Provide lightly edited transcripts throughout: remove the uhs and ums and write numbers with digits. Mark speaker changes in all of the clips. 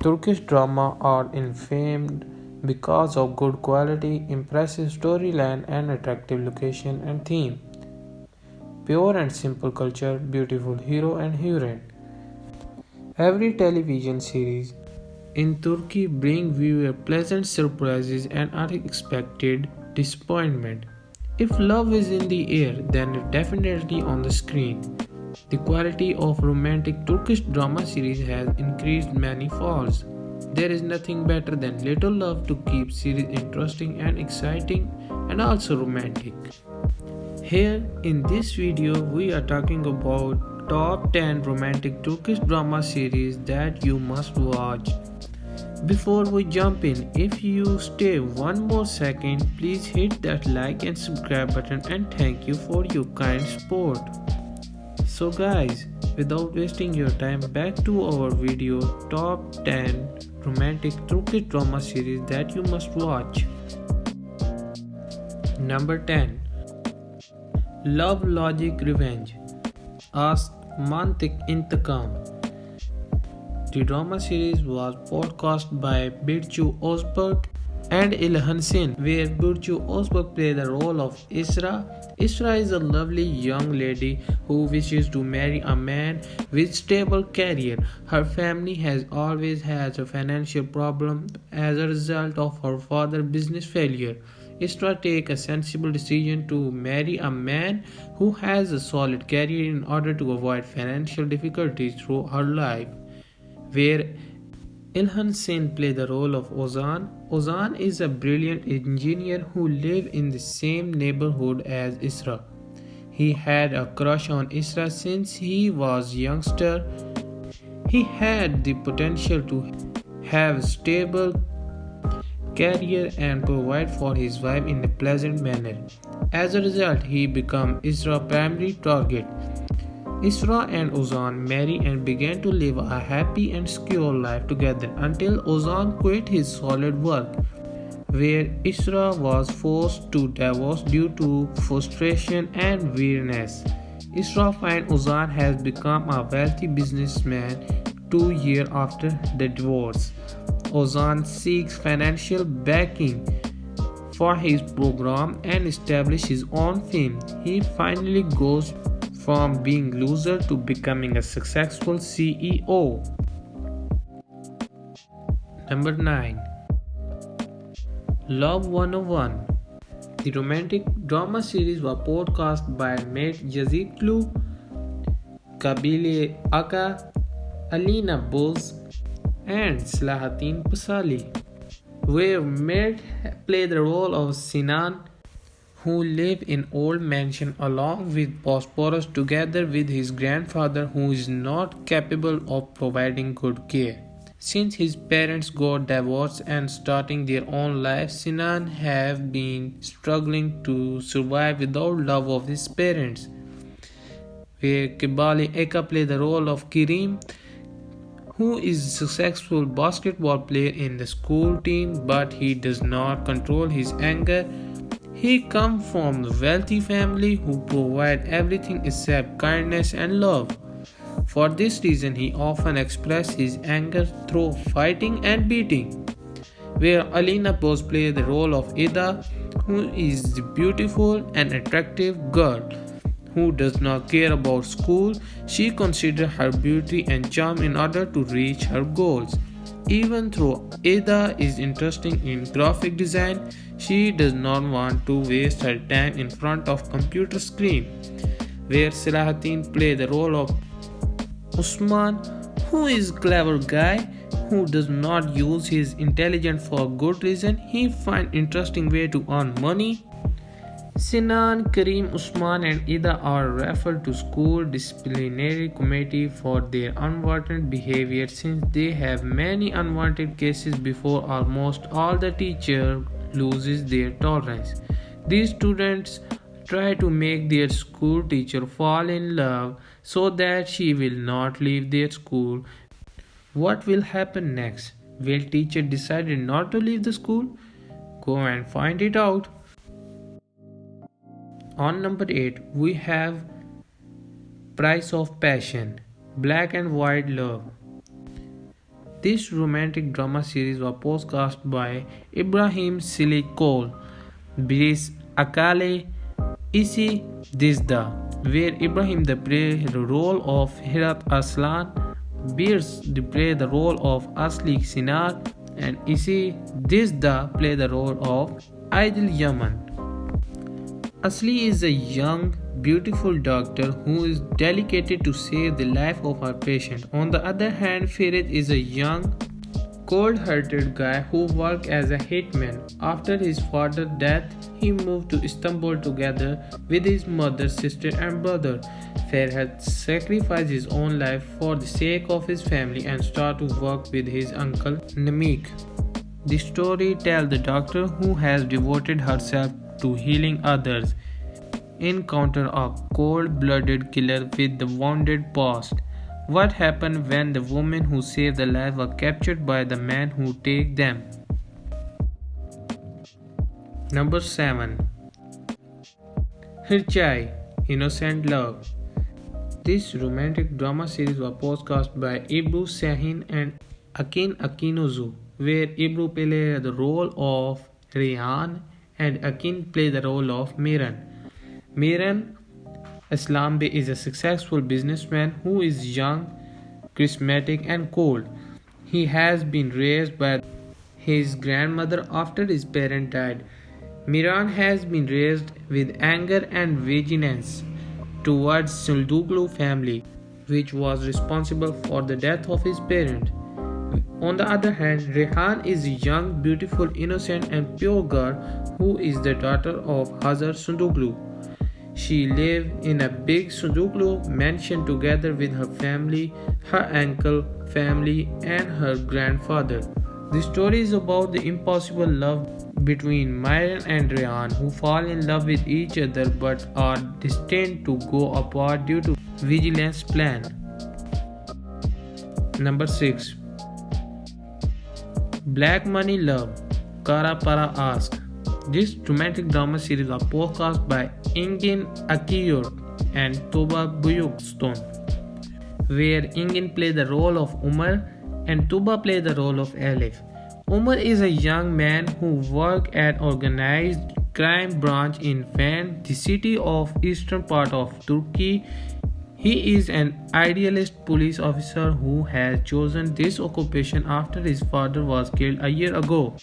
Speaker 1: Turkish drama are infamed because of good quality, impressive storyline, and attractive location and theme. Pure and simple culture, beautiful hero and heroine. Every television series in Turkey bring viewer pleasant surprises and unexpected disappointment. If love is in the air, then it's definitely on the screen. The quality of romantic Turkish drama series has increased many folds. There is nothing better than little love to keep series interesting and exciting and also romantic. Here in this video we are talking about top 10 romantic Turkish drama series that you must watch. Before we jump in, if you stay one more second, please hit that like and subscribe button and thank you for your kind support. So guys, without wasting your time, back to our video top 10 romantic Turkish drama series that you must watch. Number 10, Love Logic Revenge, Ask Mantik Intikam. The drama series was podcast by Burcu Özberk and İlhan Sen, where Burcu Özberk played the role of Isra. Isra is a lovely young lady who wishes to marry a man with stable career. Her family has always had a financial problem as a result of her father's business failure. Isra takes a sensible decision to marry a man who has a solid career in order to avoid financial difficulties through her life, where İlhan Sen played the role of Ozan. Ozan is a brilliant engineer who lives in the same neighborhood as Isra. He had a crush on Isra since he was youngster. He had the potential to have a stable career and provide for his wife in a pleasant manner. As a result, he became Isra's primary target. Isra and Ozan married and began to live a happy and secure life together until Ozan quit his solid work, where Isra was forced to divorce due to frustration and weariness. Isra finds Ozan has become a wealthy businessman 2 years after the divorce. Ozan seeks financial backing for his program and establishes his own firm. He finally goes from being loser to becoming a successful CEO. Number 9, Love 101. The romantic drama series was podcast by Mehmet Yazıklı, Kabile Aka, Alina Boz, and Selahattin Pasali, where Mehmet played the role of Sinan, who lived in old mansion along with Bosporus together with his grandfather who is not capable of providing good care. Since his parents got divorced and starting their own life, Sinan have been struggling to survive without love of his parents, where Kibali Eka played the role of Kirim, who is a successful basketball player in the school team, but he does not control his anger. He comes from a wealthy family who provide everything except kindness and love. For this reason, he often expresses his anger through fighting and beating. Where Alina Boz plays the role of Ida, who is a beautiful and attractive girl who does not care about school. She considers her beauty and charm in order to reach her goals. Even though Ada is interested in graphic design, she does not want to waste her time in front of computer screen. Where Selahattin plays the role of Usman, who is a clever guy who does not use his intelligence for good reason. He finds interesting way to earn money. Sinan, Karim, Usman and Ida are referred to school disciplinary committee for their unwanted behavior since they have many unwanted cases before almost all the teacher loses their tolerance. These students try to make their school teacher fall in love so that she will not leave their school. What will happen next? Will teacher decide not to leave the school? Go and find it out. On number 8, we have Price of Passion, Black and White Love. This romantic drama series was podcast by Ibrahim Silikol, Brice Akale, Isi Disda, where Ibrahim played the role of Hirat Aslan, Brice played the role of Asli Sinar, and Isi Disda played the role of Aidil Yaman. Asli is a young, beautiful doctor who is dedicated to save the life of her patient. On the other hand, Ferit is a young, cold-hearted guy who worked as a hitman. After his father's death, he moved to Istanbul together with his mother, sister, and brother. Ferhat sacrificed his own life for the sake of his family and started to work with his uncle Namik. The story tells the doctor who has devoted herself to healing others encounter a cold-blooded killer with the wounded past. What happened when the women who saved the life were captured by the men who take them? Number 7. Hirchai, Innocent Love. This romantic drama series was podcast by Ibru Sahin and Akin Akinozu, where Ibru played the role of Rehan and Akin played the role of Miran. Miran Aslambe is a successful businessman who is young, charismatic, and cold. He has been raised by his grandmother after his parent died. Miran has been raised with anger and vigilance towards Sulduglu family, which was responsible for the death of his parent. On the other hand, Rehan is a young, beautiful, innocent, and pure girl who is the daughter of Hazar Sunduglu. She lived in a big Sunduglu mansion together with her family, her uncle, family, and her grandfather. The story is about the impossible love between Myron and Rehan, who fall in love with each other but are destined to go apart due to vigilance plan. Number 6. Black Money Love, Kara Para Ask. This romantic drama series was podcast by Engin Akiyor and Tuba Buyukstone, where Engin played the role of Umar and Tuba played the role of Elif. Umar is a young man who works at organized crime branch in Van, the city of eastern part of Turkey. He is an idealist police officer who has chosen this occupation after his father was killed a year ago.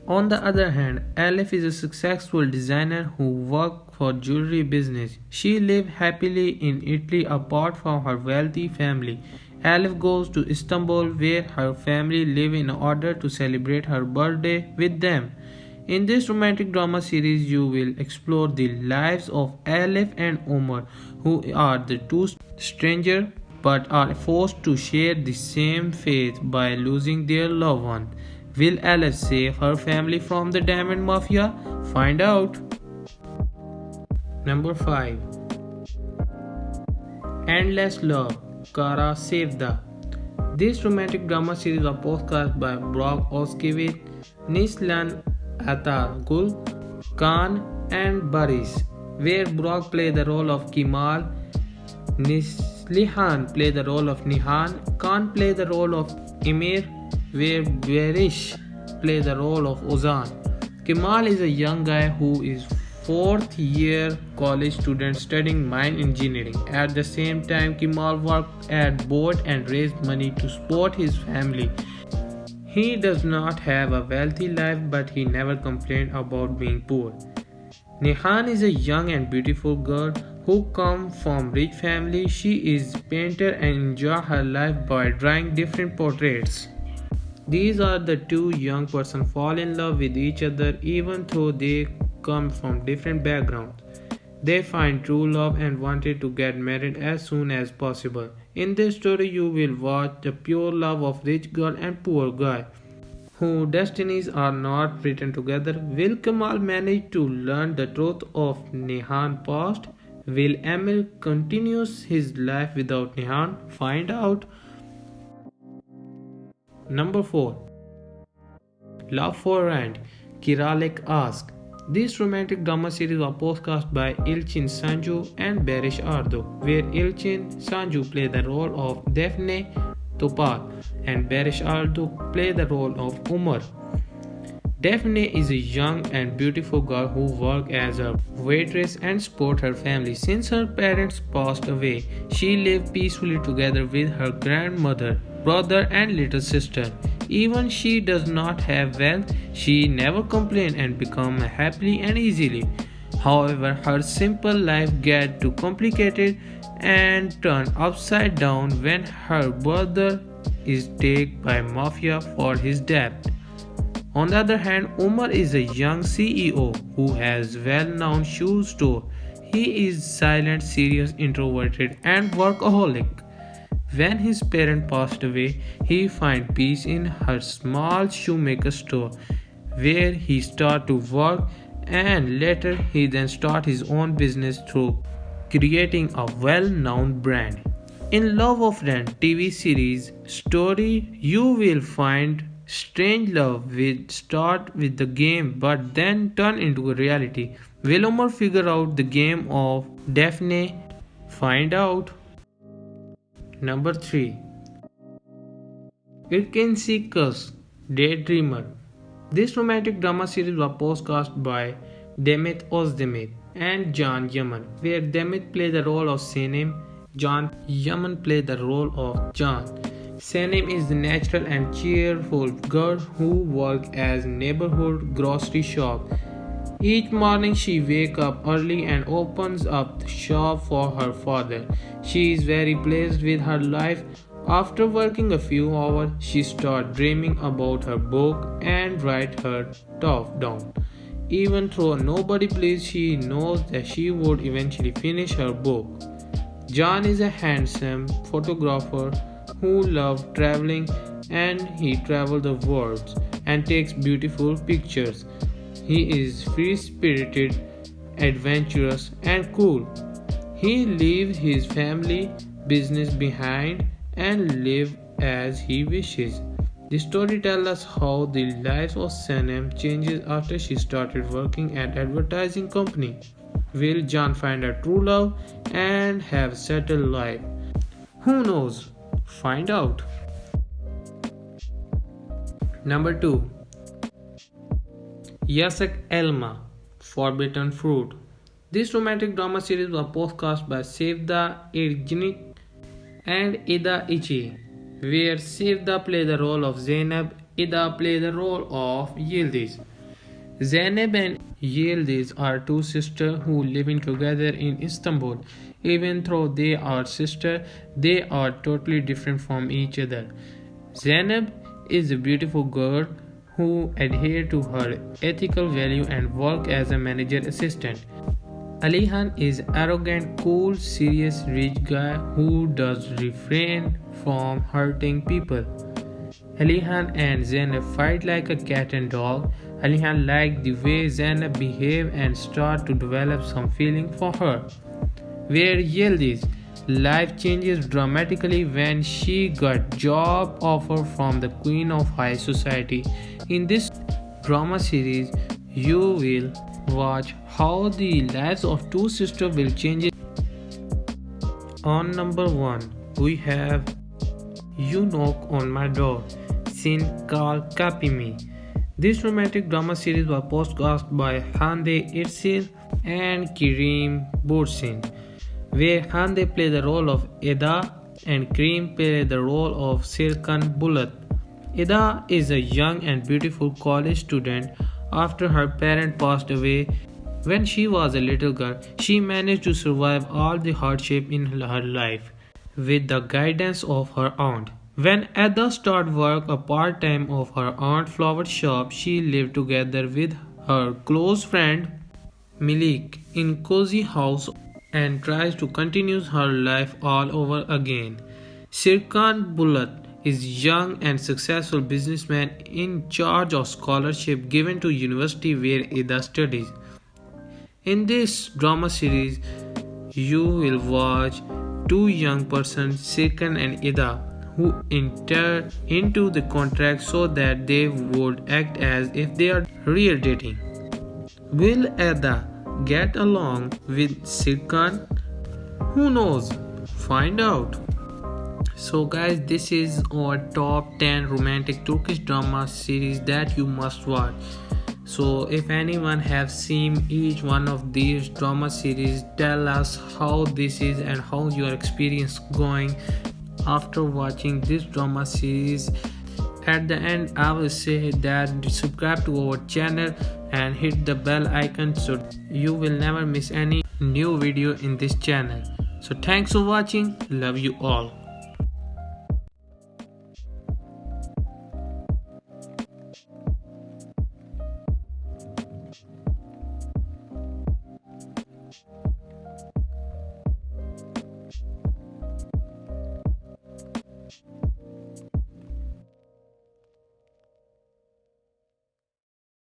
Speaker 1: On the other hand, Elif is a successful designer who works for jewelry business. She lives happily in Italy apart from her wealthy family. Elif goes to Istanbul where her family live in order to celebrate her birthday with them. In this romantic drama series, you will explore the lives of Elif and Omar, who are the two strangers but are forced to share the same fate by losing their loved one. Will Elif save her family from the Diamond Mafia? Find out. Number 5. Endless Love, Kara Sevda. This romantic drama series was podcast by Brock Oskevich, Nislan Atagul, Khan, and Baris, where Brock played the role of Kemal, Nislihan played the role of Nihan, Khan played the role of Emir, where Barish played the role of Ozan. Kemal is a young guy who is fourth year college student studying mine engineering. At the same time, Kemal worked at boat and raised money to support his family. He does not have a wealthy life, but he never complained about being poor. Nehan is a young and beautiful girl who comes from rich family. She is a painter and enjoys her life by drawing different portraits. These are the two young persons fall in love with each other even though they come from different backgrounds. They find true love and wanted to get married as soon as possible. In this story, you will watch the pure love of rich girl and poor guy, whose destinies are not written together. Will Kamal manage to learn the truth of Nehan past? Will Emil continue his life without Nehan? Find out. Number 4. Love for Rent, Kiralek Ask. This romantic drama series was podcast by Ilchin Sanju and Barish Ardo, where Ilchin Sanju played the role of Daphne, Topal, and Barish Aldo play the role of Umar. Daphne is a young and beautiful girl who works as a waitress and supports her family. Since her parents passed away, she lives peacefully together with her grandmother, brother, and little sister. Even she does not have wealth, she never complains and becomes happily and easily. However, her simple life gets too complicated and turned upside down when her brother is taken by mafia for his debt. On the other hand, Umar is a young CEO who has well-known shoe store. He is silent, serious, introverted, and workaholic. When his parents passed away, he finds peace in her small shoemaker store, where he starts to work, and later he then starts his own business through creating a well-known brand. In Love of Rent TV series story, you will find strange love which start with the game but then turn into a reality. Will Umar figure out the game of Daphne? Find out. Number 3. It Can See Us, Daydreamer. This romantic drama series was podcast by Demet Özdemir and Can Yaman, where Demet played the role of Senem, Can Yaman played the role of Can. Senem is the natural and cheerful girl who works as neighborhood grocery shop. Each morning she wakes up early and opens up the shop for her father. She is very pleased with her life. After working a few hours, she starts dreaming about her book and write her stuff down. Even though nobody believes, she knows that she would eventually finish her book. Can is a handsome photographer who loves traveling, and he travels the world and takes beautiful pictures. He is free-spirited, adventurous, and cool. He leaves his family business behind and lives as he wishes. The story tells us how the life of Senem changes after she started working at advertising company. Will Can find a true love and have a settled life? Who knows? Find out. Number 2. Yasak Elma, Forbidden Fruit. This romantic drama series was podcast by Sevda Erginic and Ida Ichi, where Sevda played the role of Zainab, Ida played the role of Yildiz. Zainab and Yildiz are two sisters who live together in Istanbul. Even though they are sisters, they are totally different from each other. Zainab is a beautiful girl who adheres to her ethical value and works as a manager assistant. Alihan is arrogant, cool, serious, rich guy who does refrain from hurting people. Alihan and Zainab fight like a cat and dog. Alihan likes the way Zainab behaves and starts to develop some feeling for her. Where Yildiz life changes dramatically when she got job offer from the queen of high society. In this drama series, you will watch how the lives of two sisters will change. On number 1, we have You Knock on My Door, Sin Kal Kapimi. This romantic drama series was podcast by Hande Erçel and Kerim Bursin, where Hande played the role of Eda and Kerim played the role of Serkan Bulat. Eda is a young and beautiful college student. After her parents passed away when she was a little girl, she managed to survive all the hardship in her life with the guidance of her aunt. When Eda started work a part-time of her aunt's flower shop, she lived together with her close friend Milik in cozy house and tries to continue her life all over again. Serkan Bulat is young and successful businessman in charge of scholarship given to university where Ida studies. In this drama series, you will watch two young persons, Serkan and Ida, who enter into the contract so that they would act as if they are real dating. Will Ida get along with Serkan? Who knows? Find out. So guys, this is our top 10 romantic Turkish drama series that you must watch. So if anyone have seen each one of these drama series, tell us how this is and how your experience going after watching this drama series. At the end, I will say that subscribe to our channel and hit the bell icon so you will never miss any new video in this channel. So thanks for watching. Love you all.